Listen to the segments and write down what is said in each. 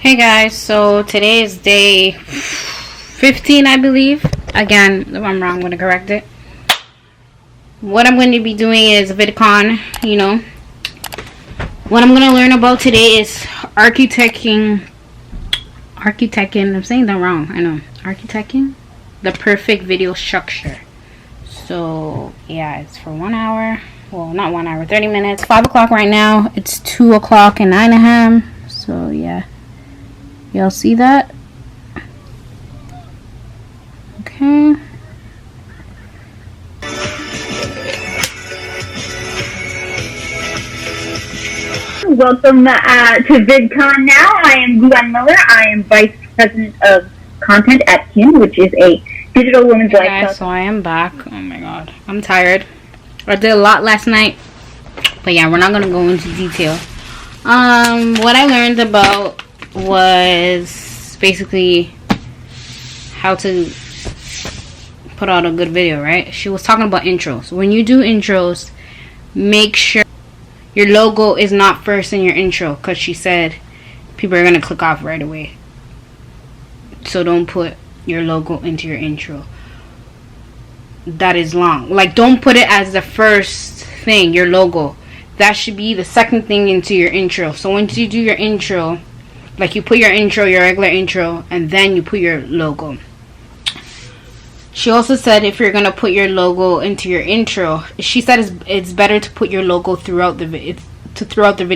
Hey guys, so today is day 15, I believe. Again, if I'm wrong, I'm going to correct it. What I'm going to be doing is Vidcon, What I'm going to learn about today is architecting, I'm saying that wrong, I know. Architecting the perfect video structure. So, yeah, it's for 1 hour. Well, not 1 hour, 30 minutes. 5 o'clock right now. It's 2 o'clock and 9 a.m. So, yeah. Y'all see that? Okay. Welcome to Vidcon now. I am Glenn Miller. I am Vice President of Content at Kin, which is a digital women's lifestyle. Guys, so I am back. Oh my god. I'm tired. I did a lot last night. But yeah, we're not going to go into detail. What I learned about was basically how to put out a good video, right? She was talking about intros. When you do intros, make sure your logo is not first in your intro, because she said people are going to click off right away. So don't put your logo into your intro. That is long. Like, don't put it as the first thing, your logo. That should be the second thing into your intro. So once you do your intro, like you put your intro, your regular intro, and then you put your logo. She also said if you're going to put your logo into your intro, she said it's better to put your logo throughout the video,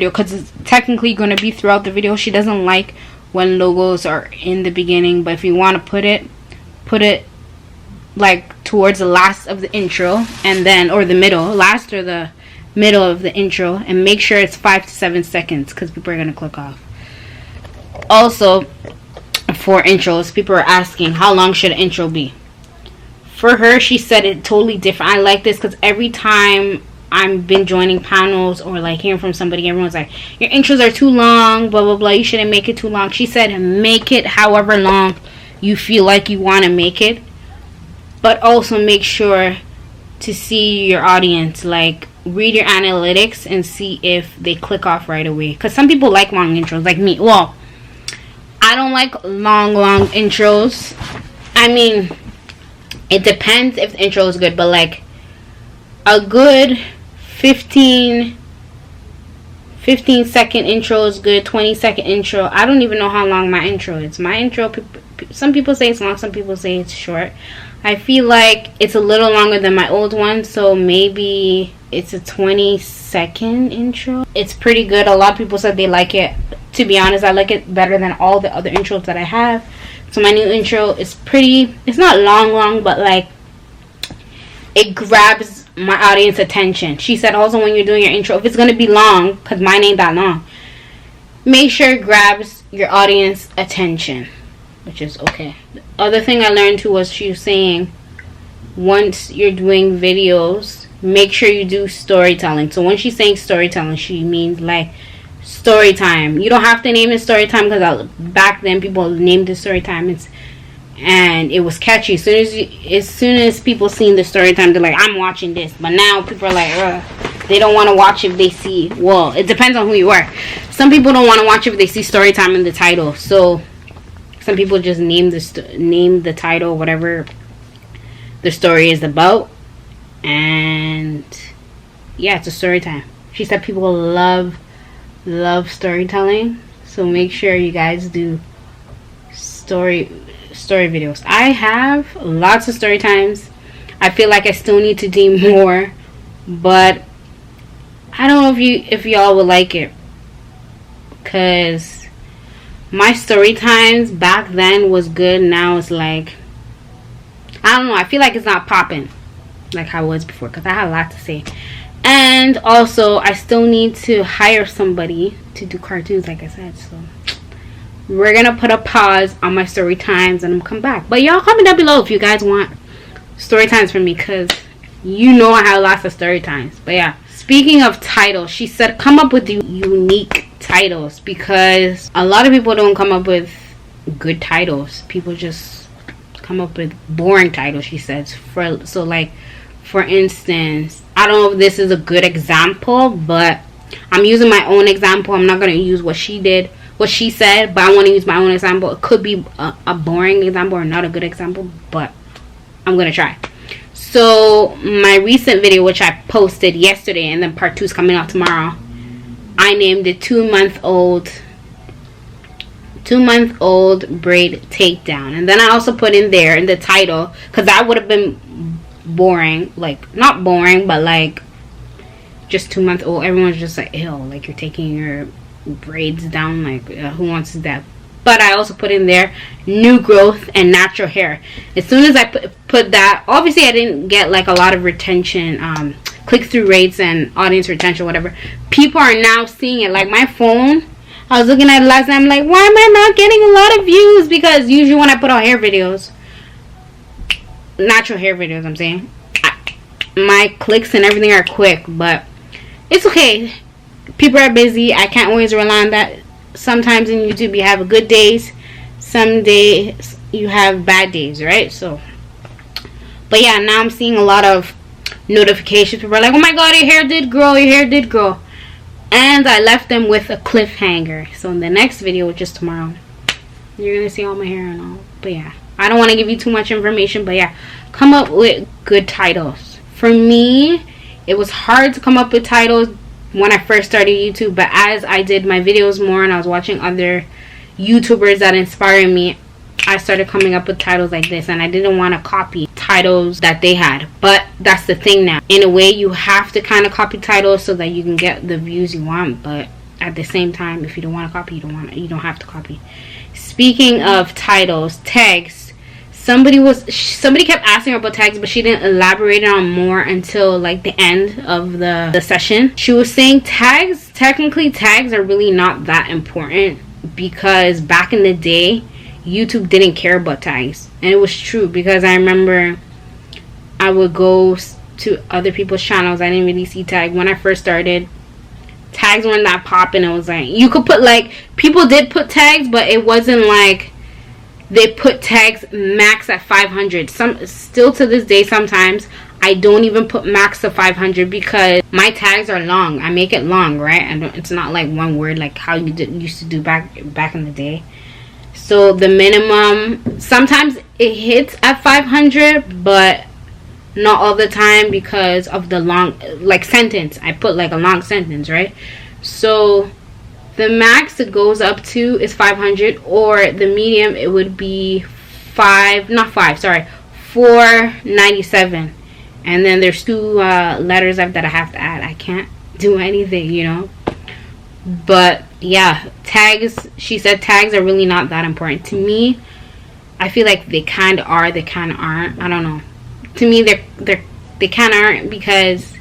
because it's technically going to be throughout the video. She doesn't like when logos are in the beginning, but if you want to put it like towards the last of the intro, and then, or the middle, last or the middle of the intro, and make sure it's 5 to 7 seconds, because people are going to click off. Also, for intros, people are asking how long should an intro be. For her, she said it totally different. I like this because every time I've been joining panels or like hearing from somebody, everyone's like, your intros are too long, blah blah blah, you shouldn't make it too long. She said make it however long you feel like you want to make it, but also make sure to see your audience, like read your analytics and see if they click off right away, because some people like long intros, like me. Well, I don't like long intros. I mean, it depends if the intro is good, but like a good 15 second intro is good. 20-second intro. I don't even know how long my intro is. My intro, some people say it's long, some people say it's short. I feel like it's a little longer than my old one, so maybe it's a 20-second intro. It's pretty good. A lot of people said they like it. To be honest, I like it better than all the other intros that I have. So my new intro is pretty, it's not long, but like it grabs my audience attention. She said also when you're doing your intro, if it's going to be long, because mine ain't that long, make sure it grabs your audience attention, which is okay. The other thing I learned too was she was saying once you're doing videos, make sure you do storytelling. So when she's saying storytelling, she means like story time. You don't have to name it story time, because back then people named it story time, and it was catchy. As soon as people seen the story time, they're like, I'm watching this. But now people are like, they don't want to watch if they see, well, it depends on who you are. Some people don't want to watch if they see story time in the title. So some people just name the title whatever the story is about, and yeah, it's a story time. She said people love storytelling, so make sure you guys do story videos. I have lots of story times. I feel like I still need to do more, but I don't know if y'all would like it, because my story times back then was good. Now it's like, I don't know, I feel like it's not popping like how it was before, because I had a lot to say. And also, I still need to hire somebody to do cartoons, like I said. So, we're going to put a pause on my story times and I'm come back. But y'all comment down below if you guys want story times from me, because you know I have lots of story times. But yeah, speaking of titles, she said come up with unique titles, because a lot of people don't come up with good titles. People just come up with boring titles, she says. So like, for instance, I don't know if this is a good example, but I'm using my own example. I'm not going to use what she did. what she said, but I want to use my own example. It could be a boring example or not a good example, but I'm gonna try. So my recent video, which I posted yesterday, and then part 2 is coming out tomorrow, I named it 2-month-old braid takedown. And then I also put in there in the title, because that would have been boring, like not boring, but like just 2-month-old. Everyone's just like, ew, like you're taking your braids down, like who wants that? But I also put in there new growth and natural hair. As soon as I put that, obviously I didn't get like a lot of retention, click-through rates and audience retention, whatever. People are now seeing it. Like my phone, I was looking at it last night, I'm like, why am I not getting a lot of views? Because usually when I put out hair videos, natural hair videos, I'm saying, my clicks and everything are quick, but it's okay. People are busy. I can't always rely on that. Sometimes in YouTube you have good days, some days you have bad days, right? So, but yeah, now I'm seeing a lot of notifications. People are like, oh my god, your hair did grow, your hair did grow. And I left them with a cliffhanger. So in the next video, which is tomorrow, you're gonna see all my hair and all. But yeah, I don't want to give you too much information, but yeah, come up with good titles. For me, it was hard to come up with titles when I first started YouTube, but as I did my videos more and I was watching other YouTubers that inspired me, I started coming up with titles like this, and I didn't want to copy titles that they had. But that's the thing now. In a way, you have to kind of copy titles so that you can get the views you want, but at the same time, if you don't want to copy, you don't have to copy. Speaking of titles, tags. Somebody kept asking her about tags, but she didn't elaborate on more until like the end of the session. She was saying technically tags are really not that important, because back in the day YouTube didn't care about tags. And it was true, because I remember I would go to other people's channels, I didn't really see tags when I first started. Tags weren't that popping. It was like you could put, like, people did put tags, but it wasn't like they put tags max at 500. Still to this day, sometimes I don't even put max to 500 because my tags are long. I make it long, right? And it's not like one word like how you used to do back in the day. So the minimum, sometimes it hits at 500, but not all the time because of the long, like, sentence. I put like a long sentence, right? So the max it goes up to is 500, or the medium it would be 497. And then there's 2 letters that I have to add. I can't do anything, you know. But yeah, tags, she said tags are really not that important. To me, I feel like they kind of are, they kind of aren't. I don't know. To me, they kind of aren't, because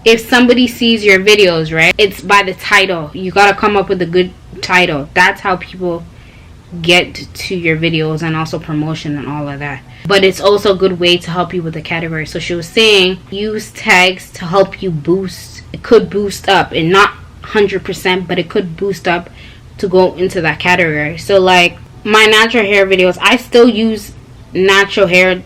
if somebody sees your videos, right, it's by the title. You gotta come up with a good title. That's how people get to your videos, and also promotion and all of that. But it's also a good way to help you with the category. So she was saying use tags to help you boost. It could boost up, and not 100%, but it could boost up to go into that category. So like my natural hair videos, I still use natural hair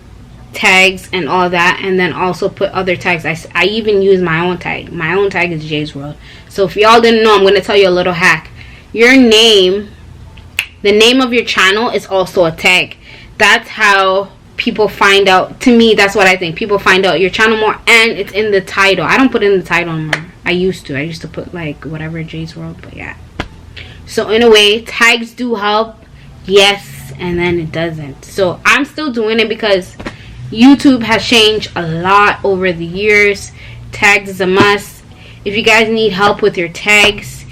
tags and all that, and then also put other tags. I even use my own tag. My own tag is Jay's World. So if y'all didn't know, I'm going to tell you a little hack. Your name, the name of your channel, is also a tag. That's how people find out. To me, that's what I think. People find out your channel more, and it's in the title. I don't put it in the title anymore. I used to put like whatever, Jay's World, but yeah. So in a way, tags do help, yes, and then it doesn't. So I'm still doing it because YouTube has changed a lot over the years. Tags is a must. If you guys need help with your tags,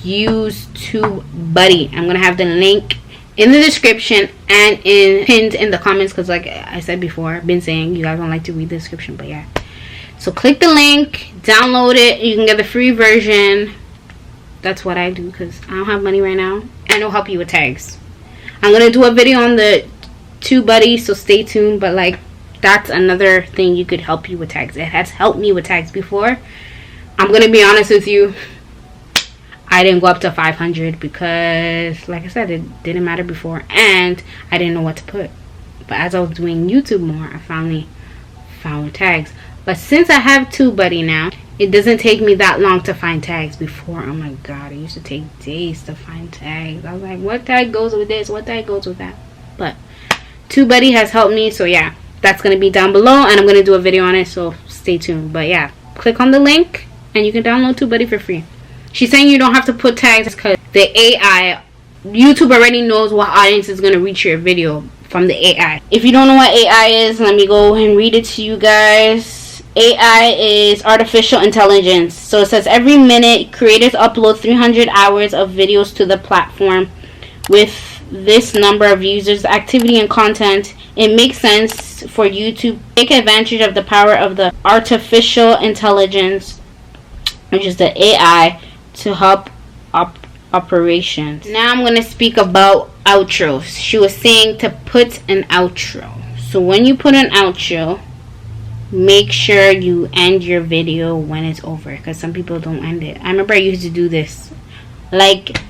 use TubeBuddy. I'm gonna have the link in the description and pinned in the comments, because like I said before, I've been saying you guys don't like to read the description, but yeah. So click the link, download it. You can get the free version. That's what I do because I don't have money right now, and it'll help you with tags. I'm gonna do a video on the TubeBuddy, so stay tuned. But like, that's another thing you could help you with tags. It has helped me with tags before. I'm gonna be honest with you, I didn't go up to 500 because, like I said, it didn't matter before, and I didn't know what to put. But as I was doing YouTube more, I finally found tags. But since I have TubeBuddy now, It doesn't take me that long to find tags. Before, oh my god, it used to take days to find tags. I was like, what tag goes with this, what tag goes with that? But TubeBuddy has helped me, so yeah, that's gonna be down below, and I'm gonna do a video on it, so stay tuned. But yeah, click on the link and you can download TubeBuddy for free. She's saying you don't have to put tags because the AI, YouTube already knows what audience is gonna reach your video from the AI. If you don't know what AI is, let me go and read it to you guys. AI is artificial intelligence. So it says every minute creators upload 300 hours of videos to the platform. With this number of users, activity, and content, it makes sense for you to take advantage of the power of the artificial intelligence, which is the AI, to help operations. Now I'm going to speak about outros. She was saying to put an outro. So when you put an outro, make sure you end your video when it's over, because some people don't end it. I remember I used to do this. Like,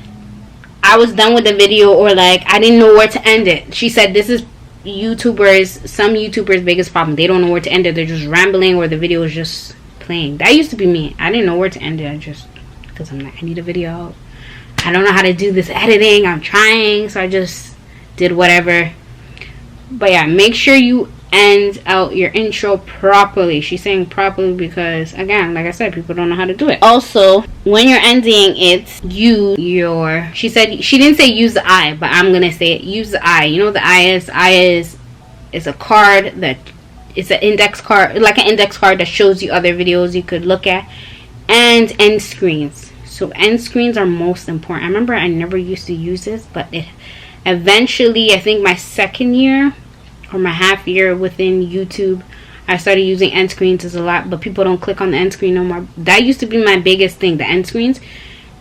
I was done with the video, or like I didn't know where to end it. She said this is some YouTubers' biggest problem. They don't know where to end it. They're just rambling, or the video is just playing. That used to be me. I didn't know where to end it. Because I'm like, I need a video out. I don't know how to do this editing. I'm trying, so I just did whatever. But yeah, make sure you end out your intro properly. She's saying properly because, again, like I said, people don't know how to do it. Also, when you're ending it, she said, she didn't say use the I, but I'm gonna say it, use the I. You know what the I is a card that, it's an index card, like an index card that shows you other videos you could look at, and end screens. So end screens are most important. I remember I never used to use this, but eventually, I think my second year or my half year within YouTube, I started using end screens as a lot, but people don't click on the end screen no more. That used to be my biggest thing, the end screens.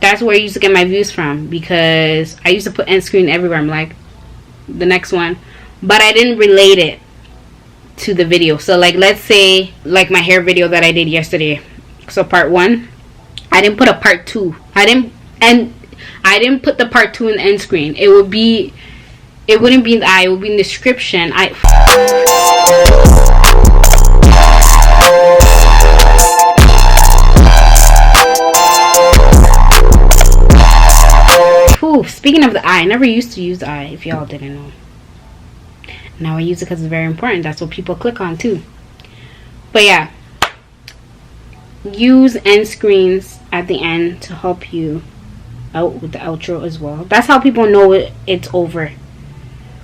That's where I used to get my views from, because I used to put end screen everywhere. I'm like, the next one, but I didn't relate it to the video. So like, let's say like my hair video that I did yesterday, so part 1, I didn't put a part 2. I didn't put the part 2 in the end screen. It wouldn't be in the I, it would be in the description. Speaking of the I never used to use the I, if y'all didn't know. Now I use it because it's very important. That's what people click on too. But yeah, use end screens at the end to help you out with the outro as well. That's how people know it's over.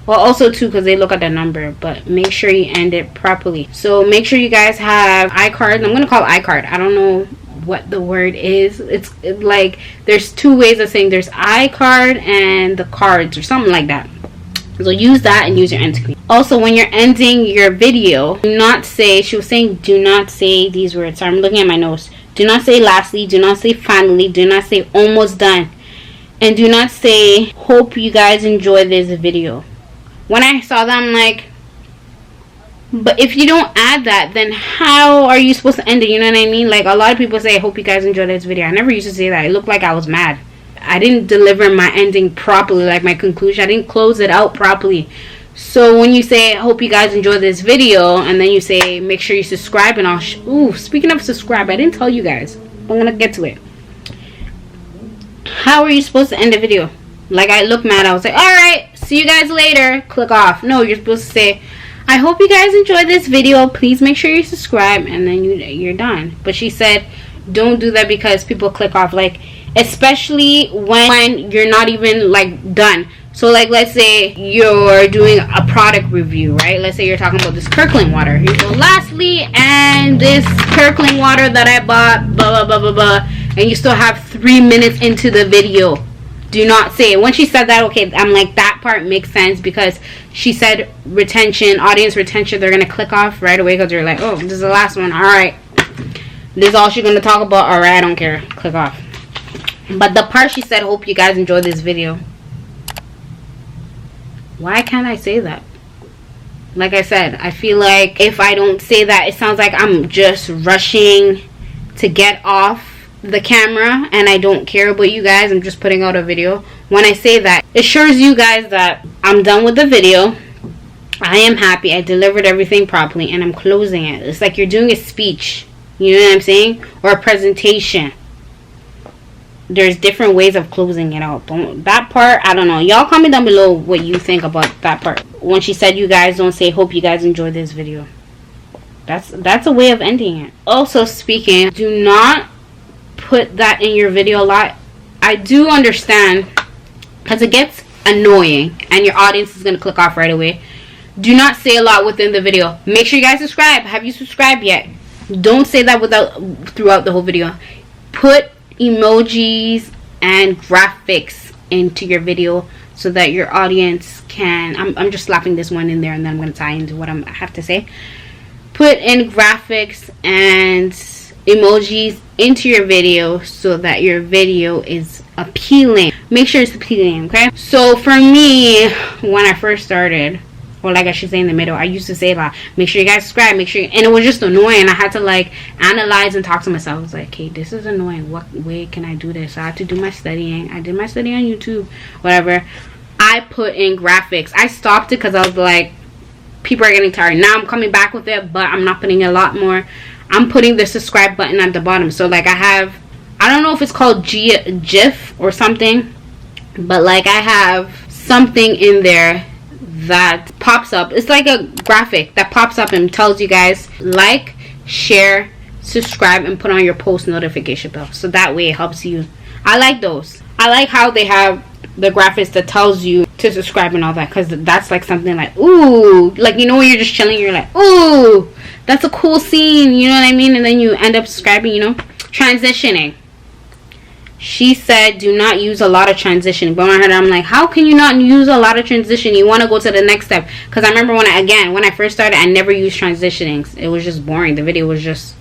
Well, also too, because they look at the number. But make sure you end it properly. So make sure you guys have iCard. I'm gonna call it iCard. I don't know what the word is. It's like there's 2 ways of saying there's iCard and the cards or something like that. So use that and use your end screen. Also, when you're ending your video, do not say, she was saying do not say these words. So I'm looking at my notes. Do not say lastly, do not say finally, do not say almost done, and do not say hope you guys enjoy this video. When I saw that, I'm like, but if you don't add that, then how are you supposed to end it? You know what I mean? Like, a lot of people say, I hope you guys enjoy this video. I never used to say that. It looked like I was mad. I didn't deliver my ending properly, like my conclusion. I didn't close it out properly. So when you say, I hope you guys enjoy this video, and then you say, make sure you subscribe and all. Ooh, speaking of subscribe, I didn't tell you guys. I'm going to get to it. How are you supposed to end a video? Like, I look mad. I was like, alright, see you guys later. Click off. No, you're supposed to say, I hope you guys enjoyed this video. Please make sure you subscribe, and then you're done. But she said, don't do that because people click off. Like, especially when you're not even like done. So like, let's say you're doing a product review, right? Let's say you're talking about this Kirkland water. You go, lastly, and this Kirkland water that I bought, blah blah blah blah blah, and you still have 3 minutes into the video. Do not say it. When she said that, okay, I'm like, that part makes sense, because she said retention, audience retention. They're gonna click off right away because they're like, oh, this is the last one. All right, this is all she's gonna talk about. All right, I don't care. Click off. But the part she said, hope you guys enjoyed this video. Why can't I say that? Like I said, I feel like if I don't say that, it sounds like I'm just rushing to get off the camera and I don't care about you guys. I'm just putting out a video. When I say that, it assures you guys that I'm done with the video. I am happy. I delivered everything properly and I'm closing it. It's like you're doing a speech. You know what I'm saying? Or a presentation. There's different ways of closing it out. That part, I don't know. Y'all comment down below what you think about that part. When she said, you guys don't say, hope you guys enjoyed this video. That's a way of ending it. Also speaking, do not put that in your video a lot. I do understand, because it gets annoying and your audience is going to click off right away. Do not say a lot within the video. Make sure you guys subscribe. Have you subscribed yet? Don't say that throughout the whole video. Put emojis and graphics into your video so that your audience can, I'm just slapping this one in there and then I'm going to tie into what I have to say. Put in graphics and emojis into your video so that your video is appealing. Make sure it's appealing, okay? So for me, when I first started, or like I should say in the middle, I used to say a lot, make sure you guys subscribe, make sure and it was just annoying. I had to like analyze and talk to myself. I was like, okay, this is annoying. What way can I do this? I had to do my studying. I did my study on YouTube, whatever. I put in graphics. I stopped it because I was like, people are getting tired. Now I'm coming back with it, but I'm not putting a lot more. I'm putting the subscribe button at the bottom. So like I don't know if it's called GIF or something, but like I have something in there that pops up. It's like a graphic that pops up and tells you guys like, share, subscribe, and put on your post notification bell. So that way it helps you. I like those. I like how they have the graphics that tells you to subscribe and all that, because that's like something like, ooh, like, you know, when you're just chilling, you're like, ooh, that's a cool scene, you know what I mean? And then you end up subscribing, you know. Transitioning. She said do not use a lot of transitioning. But when I heard it, I'm like, how can you not use a lot of transition? You want to go to the next step. Because I remember when I first started, I never used transitionings. It was just boring. The video was just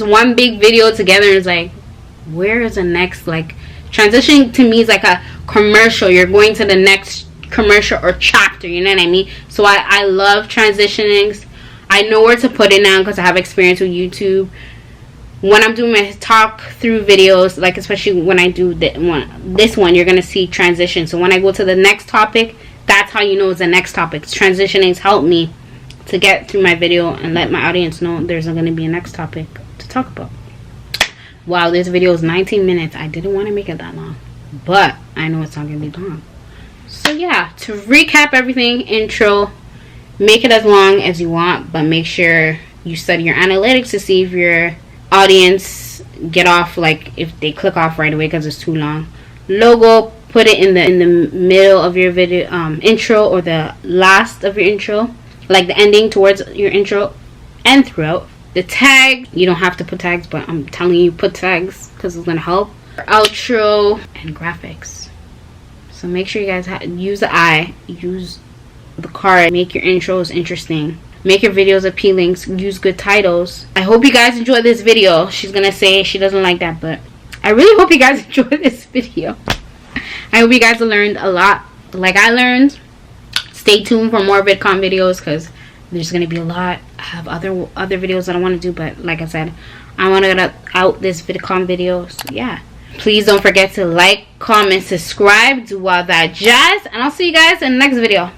one big video together. And it's like, where is the next, like, transitioning to me is like a commercial. You're going to the next commercial or chapter, you know what I mean? So I love transitionings. I know where to put it now because I have experience with YouTube. When I'm doing my talk through videos, like especially when I do this one, you're gonna see transition. So when I go to the next topic, that's how you know it's the next topic. Transitionings help me to get through my video and let my audience know there's gonna be a next topic to talk about. Wow, this video is 19 minutes. I didn't want to make it that long, but I know it's not gonna be long. So yeah, to recap everything, intro, make it as long as you want, but make sure you study your analytics to see if your audience get off, like if they click off right away because it's too long. Logo, put it in the middle of your video intro, or the last of your intro, like the ending towards your intro and throughout. The tag, you don't have to put tags, but I'm telling you, put tags because it's gonna help. Outro and graphics. So make sure you guys use the eye, use the card, make your intros interesting, make your videos appealing, use good titles. I hope you guys enjoyed this video. She's gonna say she doesn't like that, but I really hope you guys enjoyed this video. I hope you guys learned a lot like I learned. Stay tuned for more Vidcon videos because there's gonna be a lot. I have other videos that I want to do, but like I said, I want to get out this Vidcon video. So yeah, please don't forget to like, comment, subscribe, do all that jazz, and I'll see you guys in the next video.